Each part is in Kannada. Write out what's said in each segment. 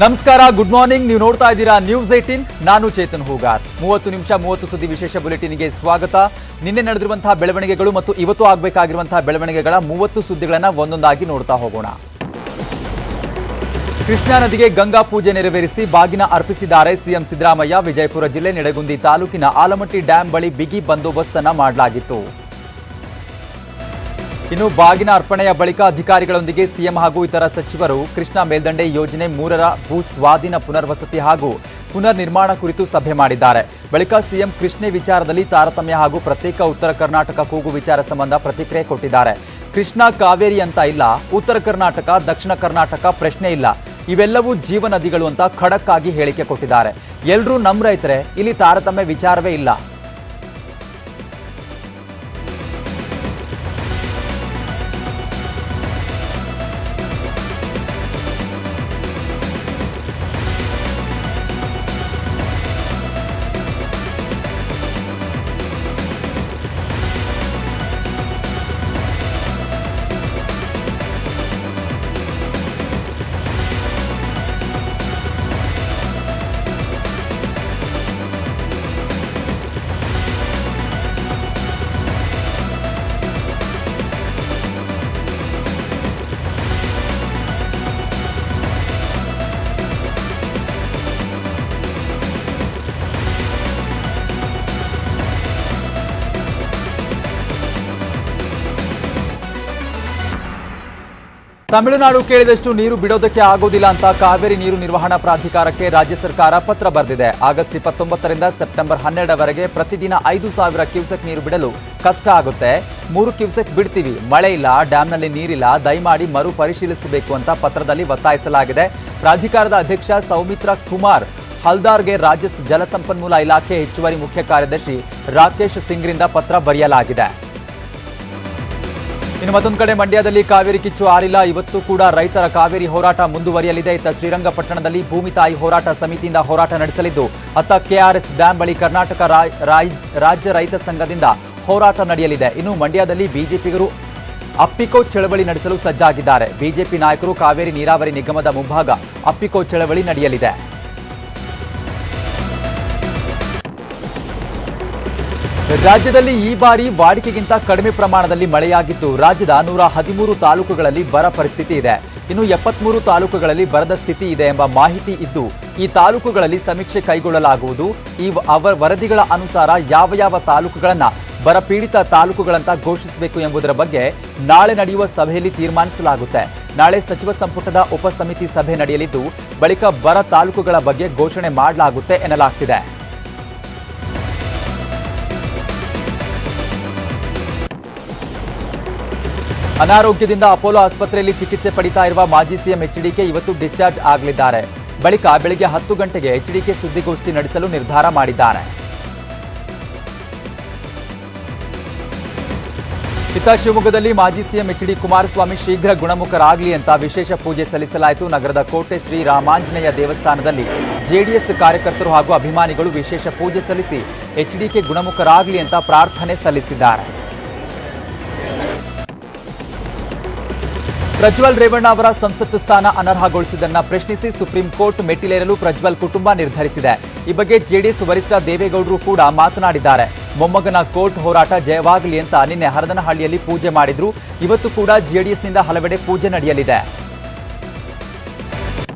ನಮಸ್ಕಾರ, ಗುಡ್ ಮಾರ್ನಿಂಗ್. ನೀವು ನೋಡ್ತಾ ಇದ್ದೀರಾ ನ್ಯೂಸ್ 18. ನಾನು ಚೇತನ್ ಹೂಗಾರ್. 30 ನಿಮಿಷ 30 ಸುದ್ದಿ ವಿಶೇಷ ಬುಲೆಟಿನ್ಗೆ ಸ್ವಾಗತ. ನಿನ್ನೆ ನಡೆದಿರುವಂತಹ ಬೆಳವಣಿಗೆಗಳು ಮತ್ತು ಇವತ್ತು ಆಗಬೇಕಾಗಿರುವಂತಹ ಬೆಳವಣಿಗೆಗಳ 30 ಸುದ್ದಿಗಳನ್ನು ಒಂದೊಂದಾಗಿ ನೋಡ್ತಾ ಹೋಗೋಣ. ಕೃಷ್ಣಾ ನದಿಗೆ ಗಂಗಾ ಪೂಜೆ ನೆರವೇರಿಸಿ ಬಾಗಿನ ಅರ್ಪಿಸಿದ್ದಾರೆ ಸಿಎಂ ಸಿದ್ದರಾಮಯ್ಯ. ವಿಜಯಪುರ ಜಿಲ್ಲೆ ನಿಡಗುಂದಿ ತಾಲೂಕಿನ ಆಲಮಟ್ಟಿ ಡ್ಯಾಂ ಬಳಿ ಬಿಗಿ ಬಂದೋಬಸ್ತ್ ಅನ್ನು ಮಾಡಲಾಗಿತ್ತು. ಇನ್ನು ಬಾಗಿನ ಅರ್ಪಣೆಯ ಬಳಿಕ ಅಧಿಕಾರಿಗಳೊಂದಿಗೆ ಸಿಎಂ ಹಾಗೂ ಇತರ ಸಚಿವರು ಕೃಷ್ಣಾ ಮೇಲ್ದಂಡೆ ಯೋಜನೆ 3ರ ಭೂ ಸ್ವಾಧೀನ ಪುನರ್ವಸತಿ ಹಾಗೂ ಪುನರ್ ನಿರ್ಮಾಣ ಕುರಿತು ಸಭೆ ಮಾಡಿದ್ದಾರೆ. ಬಳಿಕ ಸಿಎಂ ಕೃಷ್ಣೆ ವಿಚಾರದಲ್ಲಿ ತಾರತಮ್ಯ ಹಾಗೂ ಪ್ರತ್ಯೇಕ ಉತ್ತರ ಕರ್ನಾಟಕ ಕೂಗು ವಿಚಾರ ಸಂಬಂಧ ಪ್ರತಿಕ್ರಿಯೆ ಕೊಟ್ಟಿದ್ದಾರೆ. ಕೃಷ್ಣಾ ಕಾವೇರಿ ಅಂತ ಇಲ್ಲ, ಉತ್ತರ ಕರ್ನಾಟಕ ದಕ್ಷಿಣ ಕರ್ನಾಟಕ ಪ್ರಶ್ನೆ ಇಲ್ಲ, ಇವೆಲ್ಲವೂ ಜೀವ ನದಿಗಳು ಅಂತ ಖಡಕ್ ಆಗಿ ಹೇಳಿಕೆ ಕೊಟ್ಟಿದ್ದಾರೆ. ಎಲ್ಲರೂ ನಮ್ಮ ರೈತರೇ, ಇಲ್ಲಿ ತಾರತಮ್ಯ ವಿಚಾರವೇ ಇಲ್ಲ. ತಮಿಳುನಾಡು ಕೇಳಿದಷ್ಟು ನೀರು ಬಿಡೋದಕ್ಕೆ ಆಗೋದಿಲ್ಲ ಅಂತ ಕಾವೇರಿ ನೀರು ನಿರ್ವಹಣಾ ಪ್ರಾಧಿಕಾರಕ್ಕೆ ರಾಜ್ಯ ಸರ್ಕಾರ ಪತ್ರ ಬರೆದಿದೆ. ಆಗಸ್ಟ್ 29ರಿಂದ ಸೆಪ್ಟೆಂಬರ್ 12ರವರೆಗೆ ಪ್ರತಿದಿನ 5,000 ಕ್ಯೂಸೆಕ್ ನೀರು ಬಿಡಲು ಕಷ್ಟ ಆಗುತ್ತೆ. 3 ಕ್ಯೂಸೆಕ್ ಬಿಡ್ತೀವಿ, ಮಳೆ ಇಲ್ಲ, ಡ್ಯಾಂನಲ್ಲಿ ನೀರಿಲ್ಲ, ದಯಮಾಡಿ ಮರು ಪರಿಶೀಲಿಸಬೇಕು ಅಂತ ಪತ್ರದಲ್ಲಿ ಒತ್ತಾಯಿಸಲಾಗಿದೆ. ಪ್ರಾಧಿಕಾರದ ಅಧ್ಯಕ್ಷ ಸೌಮಿತ್ರ ಕುಮಾರ್ ಹಲ್ದಾರ್ಗೆ ರಾಜ್ಯ ಜಲಸಂಪನ್ಮೂಲ ಇಲಾಖೆ ಹೆಚ್ಚುವರಿ ಮುಖ್ಯ ಕಾರ್ಯದರ್ಶಿ ರಾಕೇಶ್ ಸಿಂಗ್ರಿಂದ ಪತ್ರ ಬರೆಯಲಾಗಿದೆ. ಇನ್ನು ಮತ್ತೊಂದು ಕಡೆ ಮಂಡ್ಯದಲ್ಲಿ ಕಾವೇರಿ ಕಿಚ್ಚು ಆರಿಲ್ಲ. ಇವತ್ತು ಕೂಡ ರೈತರ ಕಾವೇರಿ ಹೋರಾಟ ಮುಂದುವರಿಯಲಿದೆ. ಇತ್ತ ಶ್ರೀರಂಗಪಟ್ಟಣದಲ್ಲಿ ಭೂಮಿ ತಾಯಿ ಹೋರಾಟ ಸಮಿತಿಯಿಂದ ಹೋರಾಟ ನಡೆಸಲಿದ್ದು, ಅತ್ತ ಕೆಆರ್ಎಸ್ ಡ್ಯಾಂ ಬಳಿ ಕರ್ನಾಟಕ ರಾಜ್ಯ ರೈತ ಸಂಘದಿಂದ ಹೋರಾಟ ನಡೆಯಲಿದೆ. ಇನ್ನು ಮಂಡ್ಯದಲ್ಲಿ ಬಿಜೆಪಿಗರು ಅಪ್ಪಿಕೋ ಚಳವಳಿ ನಡೆಸಲು ಸಜ್ಜಾಗಿದ್ದಾರೆ. ಬಿಜೆಪಿ ನಾಯಕರು ಕಾವೇರಿ ನೀರಾವರಿ ನಿಗಮದ ಮುಂಭಾಗ ಅಪ್ಪಿಕೋ ಚಳವಳಿ ನಡೆಯಲಿದೆ. ರಾಜ್ಯದಲ್ಲಿ ಈ ಬಾರಿ ವಾಡಿಕೆಗಿಂತ ಕಡಿಮೆ ಪ್ರಮಾಣದಲ್ಲಿ ಮಳೆಯಾಗಿದ್ದು, ರಾಜ್ಯದ 113 ತಾಲೂಕುಗಳಲ್ಲಿ ಬರ ಪರಿಸ್ಥಿತಿ ಇದೆ. ಇನ್ನು 73 ತಾಲೂಕುಗಳಲ್ಲಿ ಬರದ ಸ್ಥಿತಿ ಇದೆ ಎಂಬ ಮಾಹಿತಿ ಇದ್ದು, ಈ ತಾಲೂಕುಗಳಲ್ಲಿ ಸಮೀಕ್ಷೆ ಕೈಗೊಳ್ಳಲಾಗುವುದು. ಈ ವರದಿಗಳ ಅನುಸಾರ ಯಾವ ತಾಲೂಕುಗಳನ್ನ ಬರಪೀಡಿತ ತಾಲೂಕುಗಳಂತ ಘೋಷಿಸಬೇಕು ಎಂಬುದರ ಬಗ್ಗೆ ನಾಳೆ ನಡೆಯುವ ಸಭೆಯಲ್ಲಿ ತೀರ್ಮಾನಿಸಲಾಗುತ್ತೆ. ನಾಳೆ ಸಚಿವ ಸಂಪುಟದ ಉಪಸಮಿತಿ ಸಭೆ ನಡೆಯಲಿದ್ದು, ಬಳಿಕ ಬರ ತಾಲೂಕುಗಳ ಬಗ್ಗೆ ಘೋಷಣೆ ಮಾಡಲಾಗುತ್ತೆ ಎನ್ನಲಾಗ್ತಿದೆ. ಅನಾರೋಗ್ಯದಿಂದ ಅಪೋಲೋ ಆಸ್ಪತ್ರೆಯಲ್ಲಿ ಚಿಕಿತ್ಸೆ ಪಡಿತಾ ಇರುವ ಮಾಜಿ ಸಿಎಂ ಎಚ್ಡಿಕೆ ಇವತ್ತು ಡಿಸ್ಚಾರ್ಜ್ ಆಗಲಿದ್ದಾರೆ. ಬಳಿಕ ಬೆಳಗ್ಗೆ 10 ಗಂಟೆಗೆ ಎಚ್ಡಿಕೆ ಸುದ್ದಿಗೋಷ್ಠಿ ನಡೆಸಲು ನಿರ್ಧಾರ ಮಾಡಿದ್ದಾರೆ. ಇತ್ತ ಶಿವಮೊಗ್ಗದಲ್ಲಿ ಮಾಜಿ ಸಿಎಂ ಎಚ್ಡಿ ಕುಮಾರಸ್ವಾಮಿ ಶೀಘ್ರ ಗುಣಮುಖರಾಗಲಿ ಅಂತ ವಿಶೇಷ ಪೂಜೆ ಸಲ್ಲಿಸಲಾಯಿತು. ನಗರದ ಕೋಟೆ ಶ್ರೀ ರಾಮಾಂಜನೇಯ ದೇವಸ್ಥಾನದಲ್ಲಿ ಜೆಡಿಎಸ್ ಕಾರ್ಯಕರ್ತರು ಹಾಗೂ ಅಭಿಮಾನಿಗಳು ವಿಶೇಷ ಪೂಜೆ ಸಲ್ಲಿಸಿ ಎಚ್ಡಿಕೆ ಗುಣಮುಖರಾಗಲಿ ಅಂತ ಪ್ರಾರ್ಥನೆ ಸಲ್ಲಿಸಿದ್ದಾರೆ. ಪ್ರಜ್ವಲ್ ರೇವಣ್ಣ ಅವರ ಸಂಸತ್ ಸ್ಥಾನ ಅನರ್ಹಗೊಳಿಸಿದ್ದನ್ನ ಪ್ರಶ್ನಿಸಿ ಸುಪ್ರೀಂ ಕೋರ್ಟ್ ಮೆಟ್ಟಿಲೇರಲು ಪ್ರಜ್ವಲ್ ಕುಟುಂಬ ನಿರ್ಧರಿಸಿದೆ. ಈ ಬಗ್ಗೆ ಜೆಡಿಎಸ್ ವರಿಷ್ಠ ದೇವೇಗೌಡರು ಕೂಡ ಮಾತನಾಡಿದ್ದಾರೆ. ಮೊಮ್ಮಗನ ಕೋರ್ಟ್ ಹೋರಾಟ ಜಯವಾಗಲಿ ಅಂತ ನಿನ್ನೆ ಹರದನಹಳ್ಳಿಯಲ್ಲಿ ಪೂಜೆ ಮಾಡಿದ್ರು. ಇವತ್ತು ಕೂಡ ಜೆಡಿಎಸ್ನಿಂದ ಹಲವೆಡೆ ಪೂಜೆ ನಡೆಯಲಿದೆ.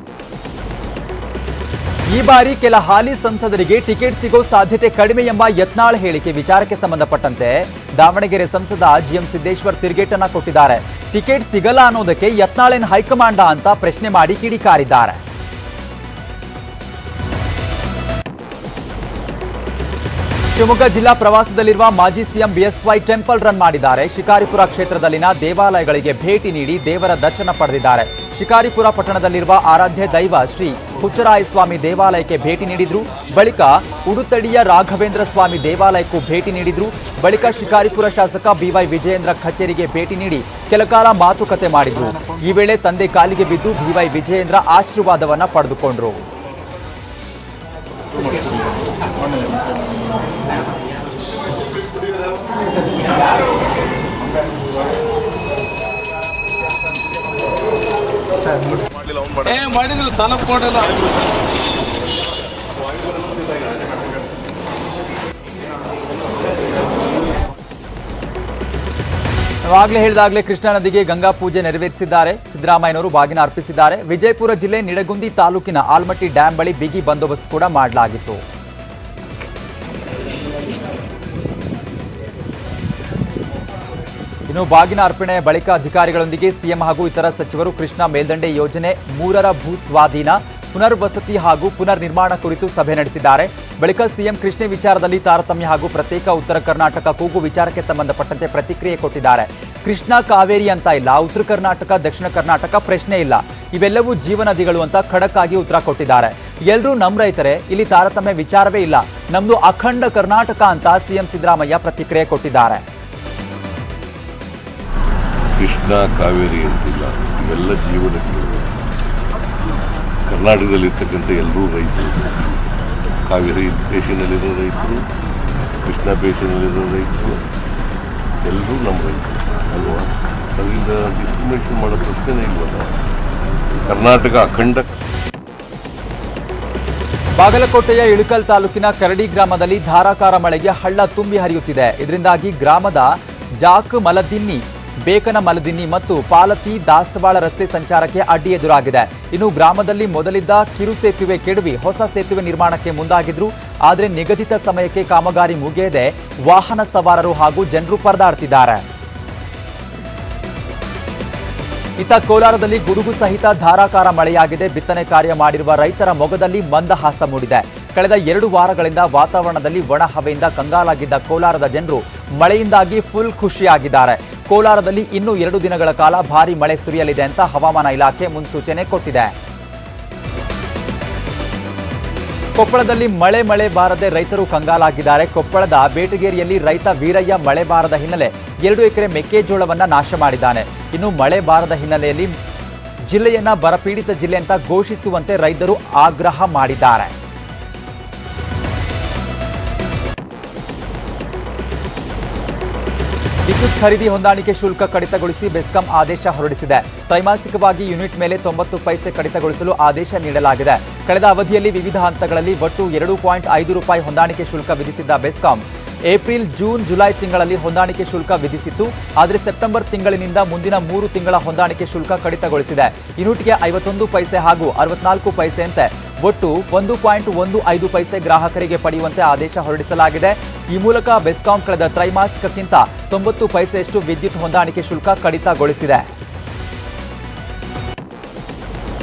ಈ ಬಾರಿ ಕೆಲ ಹಾಲಿ ಸಂಸದರಿಗೆ ಟಿಕೆಟ್ ಸಿಗೋ ಸಾಧ್ಯತೆ ಕಡಿಮೆ ಎಂಬ ಯತ್ನಾಳ್ ಹೇಳಿಕೆ ವಿಚಾರಕ್ಕೆ ಸಂಬಂಧಪಟ್ಟಂತೆ ದಾವಣಗೆರೆ ಸಂಸದ ಜಿಎಂ ಸಿದ್ದೇಶ್ವರ್ ತಿರುಗೇಟನ್ನ ಕೊಟ್ಟಿದ್ದಾರೆ. ಟಿಕೆಟ್ ಸಿಗಲ್ಲ ಅನ್ನೋದಕ್ಕೆ ಯತ್ನಾಳೇನ್ ಹೈಕಮಾಂಡ ಅಂತ ಪ್ರಶ್ನೆ ಮಾಡಿ ಕಿಡಿಕಾರಿದ್ದಾರೆ. ಶಿವಮೊಗ್ಗ ಜಿಲ್ಲಾ ಪ್ರವಾಸದಲ್ಲಿರುವ ಮಾಜಿ ಸಿಎಂ ಬಿಎಸ್ವೈ ಟೆಂಪಲ್ ರನ್ ಮಾಡಿದ್ದಾರೆ. ಶಿಕಾರಿಪುರ ಕ್ಷೇತ್ರದಲ್ಲಿನ ದೇವಾಲಯಗಳಿಗೆ ಭೇಟಿ ನೀಡಿ ದೇವರ ದರ್ಶನ ಪಡೆದಿದ್ದಾರೆ. ಶಿಕಾರಿಪುರ ಪಟ್ಟಣದಲ್ಲಿರುವ ಆರಾಧ್ಯ ದೈವ ಶ್ರೀ ಹುಚ್ಚರಾಯಸ್ವಾಮಿ ದೇವಾಲಯಕ್ಕೆ ಭೇಟಿ ನೀಡಿದ್ರು. ಬಳಿಕ ಉಡುತಡಿಯ ರಾಘವೇಂದ್ರ ಸ್ವಾಮಿ ದೇವಾಲಯಕ್ಕೂ ಭೇಟಿ ನೀಡಿದ್ರು. ಬಳಿಕ ಶಿಕಾರಿಪುರ ಶಾಸಕ ಬಿವೈ ವಿಜಯೇಂದ್ರ ಕಚೇರಿಗೆ ಭೇಟಿ ನೀಡಿ ಕೆಲಕಾಲ ಮಾತುಕತೆ ಮಾಡಿದ್ರು. ಈ ವೇಳೆ ತಂದೆ ಕಾಲಿಗೆ ಬಿದ್ದು ಬಿವೈ ವಿಜಯೇಂದ್ರ ಆಶೀರ್ವಾದವನ್ನ ಪಡೆದುಕೊಂಡ್ರು. ಮಾಡಿದ್ರು ತಾಲೂಕು ಕೊಡಲ್ಲ. ಆಗಲೇ ಹೇಳಿದಾಗಲೇ ಕೃಷ್ಣಾ ನದಿಗೆ ಗಂಗಾ ಪೂಜೆ ನೆರವೇರಿಸಿದ್ದಾರೆ. ಸಿದ್ದರಾಮಯ್ಯನವರು ಬಾಗಿನ ಅರ್ಪಿಸಿದ್ದಾರೆ. ವಿಜಯಪುರ ಜಿಲ್ಲೆ ನಿಡಗುಂದಿ ತಾಲೂಕಿನ ಆಲ್ಮಟ್ಟಿ ಡ್ಯಾಂ ಬಳಿ ಬಿಗಿ ಬಂದೋಬಸ್ತ್ ಕೂಡ ಮಾಡಲಾಗಿತ್ತು. ಇನ್ನು ಬಾಗಿನ ಅರ್ಪಣೆ ಬಳಿಕ ಅಧಿಕಾರಿಗಳೊಂದಿಗೆ ಸಿಎಂ ಹಾಗೂ ಇತರ ಸಚಿವರು ಕೃಷ್ಣಾ ಮೇಲ್ದಂಡೆ ಯೋಜನೆ 3ರ ಭೂ ಸ್ವಾಧೀನ, ಪುನರ್ವಸತಿ ಹಾಗೂ ಪುನರ್ ನಿರ್ಮಾಣ ಕುರಿತು ಸಭೆ ನಡೆಸಿದ್ದಾರೆ. ಬಳಿಕ ಸಿಎಂ ಕೃಷ್ಣೆ ವಿಚಾರದಲ್ಲಿ ತಾರತಮ್ಯ ಹಾಗೂ ಪ್ರತ್ಯೇಕ ಉತ್ತರ ಕರ್ನಾಟಕ ಕೂಗು ವಿಚಾರಕ್ಕೆ ಸಂಬಂಧಪಟ್ಟಂತೆ ಪ್ರತಿಕ್ರಿಯೆ ಕೊಟ್ಟಿದ್ದಾರೆ. ಕೃಷ್ಣಾ ಕಾವೇರಿ ಅಂತ ಇಲ್ಲ, ಉತ್ತರ ಕರ್ನಾಟಕ ದಕ್ಷಿಣ ಕರ್ನಾಟಕ ಪ್ರಶ್ನೆ ಇಲ್ಲ, ಇವೆಲ್ಲವೂ ಜೀವನದಿಗಳು ಅಂತ ಖಡಕ್ ಆಗಿ ಉತ್ತರ ಕೊಟ್ಟಿದ್ದಾರೆ. ಎಲ್ಲರೂ ನಮ್ಮ ರೈತರೇ, ಇಲ್ಲಿ ತಾರತಮ್ಯ ವಿಚಾರವೇ ಇಲ್ಲ, ನಮ್ದು ಅಖಂಡ ಕರ್ನಾಟಕ ಅಂತ ಸಿಎಂ ಸಿದ್ದರಾಮಯ್ಯ ಪ್ರತಿಕ್ರಿಯೆ ಕೊಟ್ಟಿದ್ದಾರೆ. ಕೃಷ್ಣಾ ಕಾವೇರಿ ಅಂತಿಲ್ಲ, ಇವೆಲ್ಲ ಜೀವನಗಳು. ಕರ್ನಾಟಕದಲ್ಲಿರ್ತಕ್ಕಂಥ ಎಲ್ಲರೂ ರೈತರು, ಕಾವೇರಿ ಬೇಸಿನಲ್ಲಿರೋ ರೈತರು, ಕೃಷ್ಣಾ ಬೇಸಿನಲ್ಲಿರೋ ರೈತರು, ಎಲ್ಲರೂ ನಮ್ಮ ರೈತರು ಅಲ್ವಾ. ಅದರಿಂದ ಡಿಸ್ಕ್ರಿಮಿನೇಷನ್ ಮಾಡೋ ಪ್ರಶ್ನೆನೇ ಇಲ್ವಲ್ಲ. ಕರ್ನಾಟಕ ಅಖಂಡ. ಬಾಗಲಕೋಟೆಯ ಇಳಕಲ್ ತಾಲೂಕಿನ ಕರಡಿ ಗ್ರಾಮದಲ್ಲಿ ಧಾರಾಕಾರ ಮಳೆಗೆ ಹಳ್ಳ ತುಂಬಿ ಹರಿಯುತ್ತಿದೆ. ಇದರಿಂದಾಗಿ ಗ್ರಾಮದ ಜಾಕ್ ಮಲದಿನ್ನಿ, ಬೇಕನ ಮಲದಿನ್ನಿ ಮತ್ತು ಪಾಲತಿ ದಾಸವಾಳ ರಸ್ತೆ ಸಂಚಾರಕ್ಕೆ ಅಡ್ಡಿ ಎದುರಾಗಿದೆ. ಇನ್ನು ಗ್ರಾಮದಲ್ಲಿ ಮೊದಲಿದ್ದ ಕಿರು ಸೇತುವೆ ಕೆಡವಿ ಹೊಸ ಸೇತುವೆ ನಿರ್ಮಾಣಕ್ಕೆ ಮುಂದಾಗಿದ್ರು. ಆದರೆ ನಿಗದಿತ ಸಮಯಕ್ಕೆ ಕಾಮಗಾರಿ ಮುಗಿಯದೆ ವಾಹನ ಸವಾರರು ಹಾಗೂ ಜನರು ಪರದಾಡ್ತಿದ್ದಾರೆ. ಇತ್ತ ಕೋಲಾರದಲ್ಲಿ ಗುಡುಗು ಸಹಿತ ಧಾರಾಕಾರ ಮಳೆಯಾಗಿದೆ. ಬಿತ್ತನೆ ಕಾರ್ಯ ಮಾಡಿರುವ ರೈತರ ಮೊಗದಲ್ಲಿ ಮಂದಹಾಸ ಮೂಡಿದೆ. ಕಳೆದ 2 ವಾರಗಳಿಂದ ವಾತಾವರಣದಲ್ಲಿ ಒಣ ಹವೆಯಿಂದ ಕಂಗಾಲಾಗಿದ್ದ ಕೋಲಾರದ ಜನರು ಮಳೆಯಿಂದಾಗಿ ಫುಲ್ ಖುಷಿಯಾಗಿದ್ದಾರೆ. ಕೋಲಾರದಲ್ಲಿ ಇನ್ನೂ 2 ದಿನಗಳ ಕಾಲ ಭಾರೀ ಮಳೆ ಸುರಿಯಲಿದೆ ಅಂತ ಹವಾಮಾನ ಇಲಾಖೆ ಮುನ್ಸೂಚನೆ ಕೊಟ್ಟಿದೆ. ಕೊಪ್ಪಳದಲ್ಲಿ ಮಳೆ ಬಾರದೆ ರೈತರು ಕಂಗಾಲಾಗಿದ್ದಾರೆ. ಕೊಪ್ಪಳದ ಬೇಟಗೇರಿಯಲ್ಲಿ ರೈತ ವೀರಯ್ಯ ಮಳೆ ಬಾರದ ಹಿನ್ನೆಲೆ 2 ಎಕರೆ ಮೆಕ್ಕೆಜೋಳವನ್ನ ನಾಶ ಮಾಡಿದ್ದಾನೆ. ಇನ್ನು ಮಳೆ ಬಾರದ ಹಿನ್ನೆಲೆಯಲ್ಲಿ ಜಿಲ್ಲೆಯನ್ನ ಬರಪೀಡಿತ ಜಿಲ್ಲೆ ಅಂತ ಘೋಷಿಸುವಂತೆ ರೈತರು ಆಗ್ರಹ ಮಾಡಿದ್ದಾರೆ. ವಿದ್ಯುತ್ ಖರೀದಿ ಹೊಂದಾಣಿಕೆ ಶುಲ್ಕ ಕಡಿತಗೊಳಿಸಿ ಬೆಸ್ಕಾಂ ಆದೇಶ ಹೊರಡಿಸಿದೆ. ತ್ರೈಮಾಸಿಕವಾಗಿ ಯೂನಿಟ್ ಮೇಲೆ 90 ಪೈಸೆ ಕಡಿತಗೊಳಿಸಲು ಆದೇಶ ನೀಡಲಾಗಿದೆ. ಕಳೆದ ಅವಧಿಯಲ್ಲಿ ವಿವಿಧ ಹಂತಗಳಲ್ಲಿ ಒಟ್ಟು 2.5 ರೂಪಾಯಿ ಹೊಂದಾಣಿಕೆ ಶುಲ್ಕ ವಿಧಿಸಿದ್ದ ಬೆಸ್ಕಾಂ ಏಪ್ರಿಲ್, ಜೂನ್, ಜುಲೈ ತಿಂಗಳಲ್ಲಿ ಹೊಂದಾಣಿಕೆ ಶುಲ್ಕ ವಿಧಿಸಿತ್ತು. ಆದರೆ ಸೆಪ್ಟೆಂಬರ್ ತಿಂಗಳಿನಿಂದ ಮುಂದಿನ 3 ತಿಂಗಳ ಹೊಂದಾಣಿಕೆ ಶುಲ್ಕ ಕಡಿತಗೊಳಿಸಿದೆ. ಯೂನಿಟ್ಗೆ 51 ಪೈಸೆ ಹಾಗೂ 64 ಪೈಸೆಯಂತೆ ಒಟ್ಟು 1.15 ಪೈಸೆ ಗ್ರಾಹಕರಿಗೆ ಪಡೆಯುವಂತೆ ಆದೇಶ ಹೊರಡಿಸಲಾಗಿದೆ. ಈ ಮೂಲಕ ಬೆಸ್ಕಾಂ ಕಳೆದ ತ್ರೈಮಾಸಿಕಕ್ಕಿಂತ 90 ಪೈಸೆಯಷ್ಟು ವಿದ್ಯುತ್ ಹೊಂದಾಣಿಕೆ ಶುಲ್ಕ ಕಡಿತಗೊಳಿಸಿದೆ.